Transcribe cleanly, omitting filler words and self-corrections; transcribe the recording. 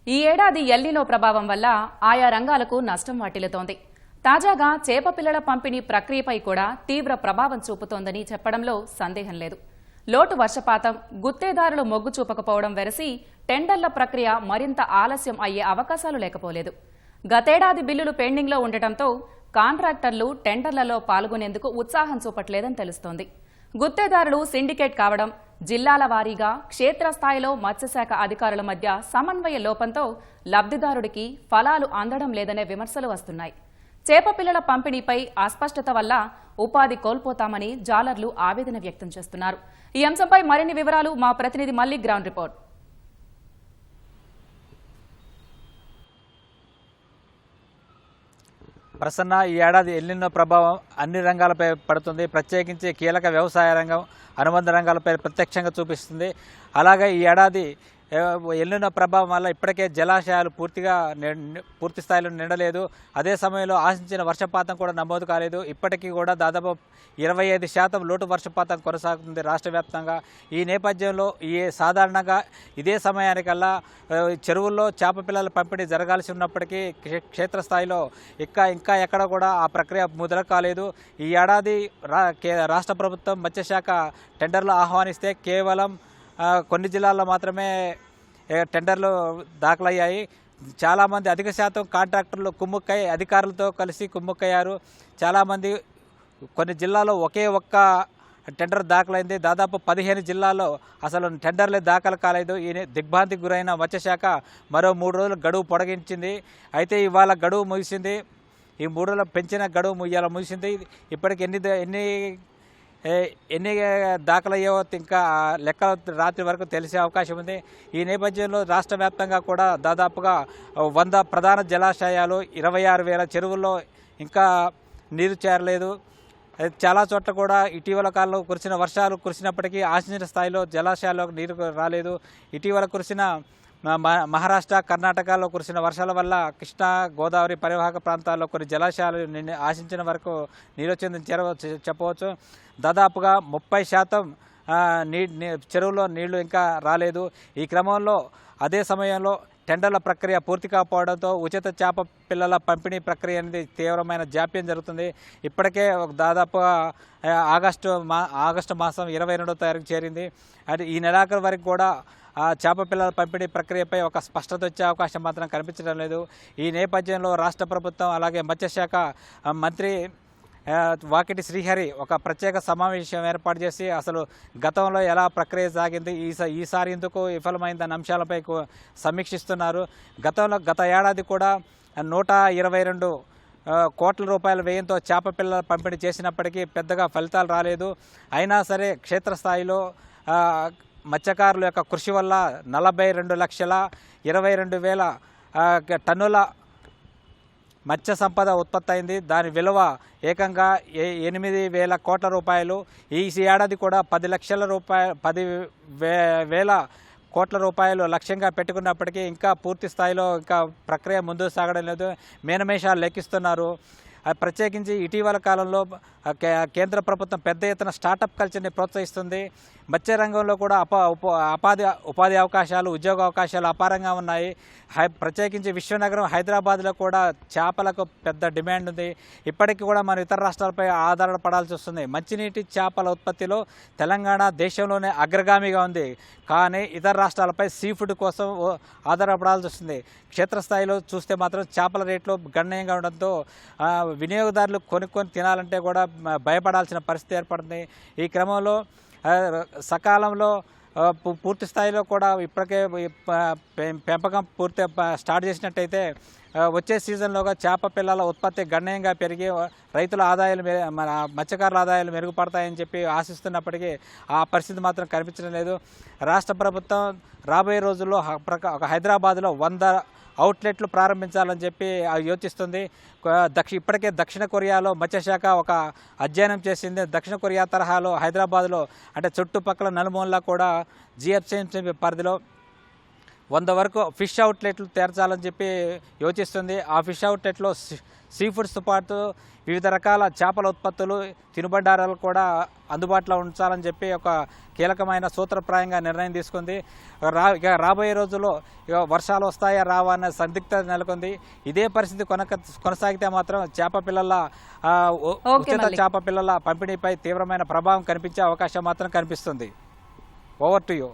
ఈ ఏడాది ఎల్నినో ప్రభావం వల్ల ఆయా రంగాలకు నష్టం వాటిల్లుతోంది. తాజాగా చేప పిల్లల పంపిణీ ప్రక్రియపై కూడా తీవ్ర ప్రభావం చూపుతోందని చెప్పడంలో సందేహం లేదు. లోటు వర్షపాతం, గుత్తేదారులు మొగ్గు చూపకపోవడం వెరసి టెండర్ల ప్రక్రియ మరింత ఆలస్యం అయ్యే అవకాశాలు లేకపోలేదు. గతేడాది బిల్లులు పెండింగ్లో ఉండటంతో కాంట్రాక్టర్లు టెండర్లలో పాల్గొనేందుకు ఉత్సాహం చూపట్లేదని తెలుస్తోంది. గుత్తేదారులు సిండికేట్ కావడం, జిల్లాల వారీగా క్షేత్రస్థాయిలో మత్స్యశాఖ అధికారుల మధ్య సమన్వయ లోపంతో లబ్ధిదారుడికి ఫలాలు అందడం లేదనే విమర్శలు వస్తున్నాయి. చేప పిల్లల పంపిణీపై అస్పష్టత వల్ల ఉపాధి కోల్పోతామని జాలర్లు ఆవేదన వ్యక్తం చేస్తున్నారు. ఈ అంశంపై మరిన్ని వివరాలు మా ప్రతినిధి మల్లి గ్రౌండ్ రిపోర్ట్. ప్రసన్న, ఈ ఏడాది ఎల్నినో ప్రభావం అన్ని రంగాలపై పడుతుంది. ప్రత్యేకించి కీలక వ్యవసాయ రంగం, అనుబంధ రంగాలపై ప్రత్యక్షంగా చూపిస్తుంది. అలాగే ఈ ఏడాది ఎల్నినో ప్రభావం వల్ల ఇప్పటికే జలాశయాలు పూర్తి స్థాయిలో నిండలేదు. అదే సమయంలో ఆశించిన వర్షపాతం కూడా నమోదు కాలేదు. ఇప్పటికీ కూడా దాదాపు 25% లోటు వర్షపాతం కొనసాగుతుంది రాష్ట్ర వ్యాప్తంగా. ఈ నేపథ్యంలో సాధారణంగా ఇదే సమయానికల్లా చెరువుల్లో చేప పిల్లల పంపిణీ జరగాల్సి ఉన్నప్పటికీ క్షేత్రస్థాయిలో ఇంకా ఎక్కడ కూడా ఆ ప్రక్రియ మొదలు కాలేదు. ఈ ఏడాది రాష్ట్ర ప్రభుత్వం మత్స్యశాఖ టెండర్లు ఆహ్వానిస్తే కేవలం కొన్ని జిల్లాల్లో మాత్రమే టెండర్లు దాఖలయ్యాయి. చాలామంది అధిక శాతం కాంట్రాక్టర్లు అధికారులతో కలిసి కుమ్ముక్కయ్యారు. చాలామంది కొన్ని జిల్లాలో ఒకే ఒక్క టెండర్ దాఖలైంది. దాదాపు 15 జిల్లాల్లో అసలు టెండర్లే దాఖలు కాలేదు. ఈ దిగ్భ్రాంతికి గురైన మత్స్యశాఖ మరో 3 రోజులు గడువు పొడిగించింది. అయితే ఇవాళ గడువు ముగిసింది. ఈ 3 రోజులు పెంచిన గడువు ఇవాళ ముగిసింది. ఇప్పటికి ఎన్ని దాఖలయ్యో ఇంకా లెక్కలు రాత్రి వరకు తెలిసే అవకాశం ఉంది. ఈ నేపథ్యంలో రాష్ట్ర వ్యాప్తంగా కూడా దాదాపుగా 100 ప్రధాన జలాశయాలు, 26,000 చెరువుల్లో ఇంకా నీరు చేరలేదు. చాలా చోట్ల కూడా ఇటీవల కాలంలో కురిసిన వర్షాలు కురిసినప్పటికీ ఆశించిన స్థాయిలో జలాశయాల్లోకి నీరు రాలేదు. ఇటీవల కురిసిన మహారాష్ట్ర, కర్ణాటకలో కురిసిన వర్షాల వల్ల కృష్ణా, గోదావరి పరివాహక ప్రాంతాల్లో కొన్ని జలాశయాలు ఆశించిన వరకు నీరు వచ్చిందని చెప్పవచ్చు. దాదాపుగా 30% చెరువులో నీళ్లు ఇంకా రాలేదు. ఈ క్రమంలో అదే సమయంలో టెండర్ల ప్రక్రియ పూర్తి కాకపోవడంతో ఉచిత చేప పిల్లల పంపిణీ ప్రక్రియ అనేది తీవ్రమైన జాప్యం జరుగుతుంది. ఇప్పటికే దాదాపుగా ఆగస్టు మాసం 22వ తారీఖు చేరింది. అంటే ఈ నెలాఖరు వరకు కూడా చేప పిల్లల పంపిణీ ప్రక్రియపై ఒక స్పష్టత వచ్చే అవకాశం మాత్రం కనిపించడం లేదు. ఈ నేపథ్యంలో రాష్ట్ర ప్రభుత్వం అలాగే మత్స్యశాఖ మంత్రి వాకిటి శ్రీహరి ఒక ప్రత్యేక సమావేశం ఏర్పాటు చేసి అసలు గతంలో ఎలా ప్రక్రియ సాగింది, ఈసారి ఎందుకు విఫలమైందన్న అంశాలపై సమీక్షిస్తున్నారు. గత ఏడాది కూడా 122 కోట్ల రూపాయల వ్యయంతో చేప పిల్లల పంపిణీ చేసినప్పటికీ పెద్దగా ఫలితాలు రాలేదు. అయినా సరే క్షేత్రస్థాయిలో మత్స్యకారుల యొక్క కృషి వల్ల 42,22,000 టన్నుల మత్స్య సంపద ఉత్పత్తి అయింది. దాని విలువ ఏకంగా 8,000 కోట్ల రూపాయలు. ఈ ఏడాది కూడా 10,000 కోట్ల రూపాయలు లక్ష్యంగా పెట్టుకున్నప్పటికీ ఇంకా పూర్తి స్థాయిలో ఇంకా ప్రక్రియ ముందుకు సాగడం లేదు. మేనమేషాలు లెక్కిస్తున్నారు. ప్రత్యేకించి ఇటీవల కాలంలో కేంద్ర ప్రభుత్వం పెద్ద ఎత్తున స్టార్టప్ కల్చర్ని ప్రోత్సహిస్తుంది. మత్స్య రంగంలో కూడా ఉపాధి అవకాశాలు, ఉద్యోగ అవకాశాలు అపారంగా ఉన్నాయి. ప్రత్యేకించి విశ్వనగరం హైదరాబాద్లో కూడా చేపలకు పెద్ద డిమాండ్ ఉంది. ఇప్పటికీ కూడా మనం ఇతర రాష్ట్రాలపై ఆధారపడాల్సి వస్తుంది. మంచినీటి చేపల ఉత్పత్తిలో తెలంగాణ దేశంలోనే అగ్రగామిగా ఉంది. కానీ ఇతర రాష్ట్రాలపై సీ ఫుడ్ కోసం ఆధారపడాల్సి వస్తుంది. క్షేత్రస్థాయిలో చూస్తే మాత్రం చేపల రేట్లు గణనీయంగా ఉండడంతో వినియోగదారులు కొనుక్కొని తినాలంటే కూడా భయపడాల్సిన పరిస్థితి ఏర్పడుతుంది. ఈ క్రమంలో సకాలంలో పూర్తి స్థాయిలో కూడా ఇప్పటికే పెంపకం స్టార్ట్ చేసినట్టయితే వచ్చే సీజన్లోగా చేప పిల్లల ఉత్పత్తి గణనీయంగా పెరిగి రైతుల ఆదాయాలు, మత్స్యకారుల ఆదాయాలు మెరుగుపడతాయని చెప్పి ఆశిస్తున్నప్పటికీ ఆ పరిస్థితి మాత్రం కనిపించడం లేదు. రాష్ట్ర ప్రభుత్వం రాబోయే రోజుల్లో ఒక హైదరాబాద్లో 100 అవుట్లెట్లు ప్రారంభించాలని చెప్పి యోచిస్తుంది. ఇప్పటికే దక్షిణ కొరియాలో మత్స్యశాఖ ఒక అధ్యయనం చేసింది. దక్షిణ కొరియా తరహాలో హైదరాబాద్లో అంటే చుట్టుపక్కల నలుమూలలా కూడా GFCMC పరిధిలో 100 వరకు ఫిష్ అవుట్లెట్లు తెరచాలని చెప్పి యోచిస్తుంది. ఆ ఫిష్ అవుట్లెట్లో సీ ఫుడ్స్తో పాటు వివిధ రకాల చేపల ఉత్పత్తులు, తినుబండారాలు కూడా అందుబాటులో ఉంచాలని చెప్పి ఒక కీలకమైన సూత్రప్రాయంగా నిర్ణయం తీసుకుంది. ఇక రాబోయే రోజుల్లో వర్షాలు వస్తాయా రావా అనే సందిగ్ధత నెలకొంది. ఇదే పరిస్థితి కొనసాగితే మాత్రం ఉచిత చేప పిల్లల పంపిణీపై తీవ్రమైన ప్రభావం కనిపించే అవకాశం మాత్రం కనిపిస్తుంది. Over to you.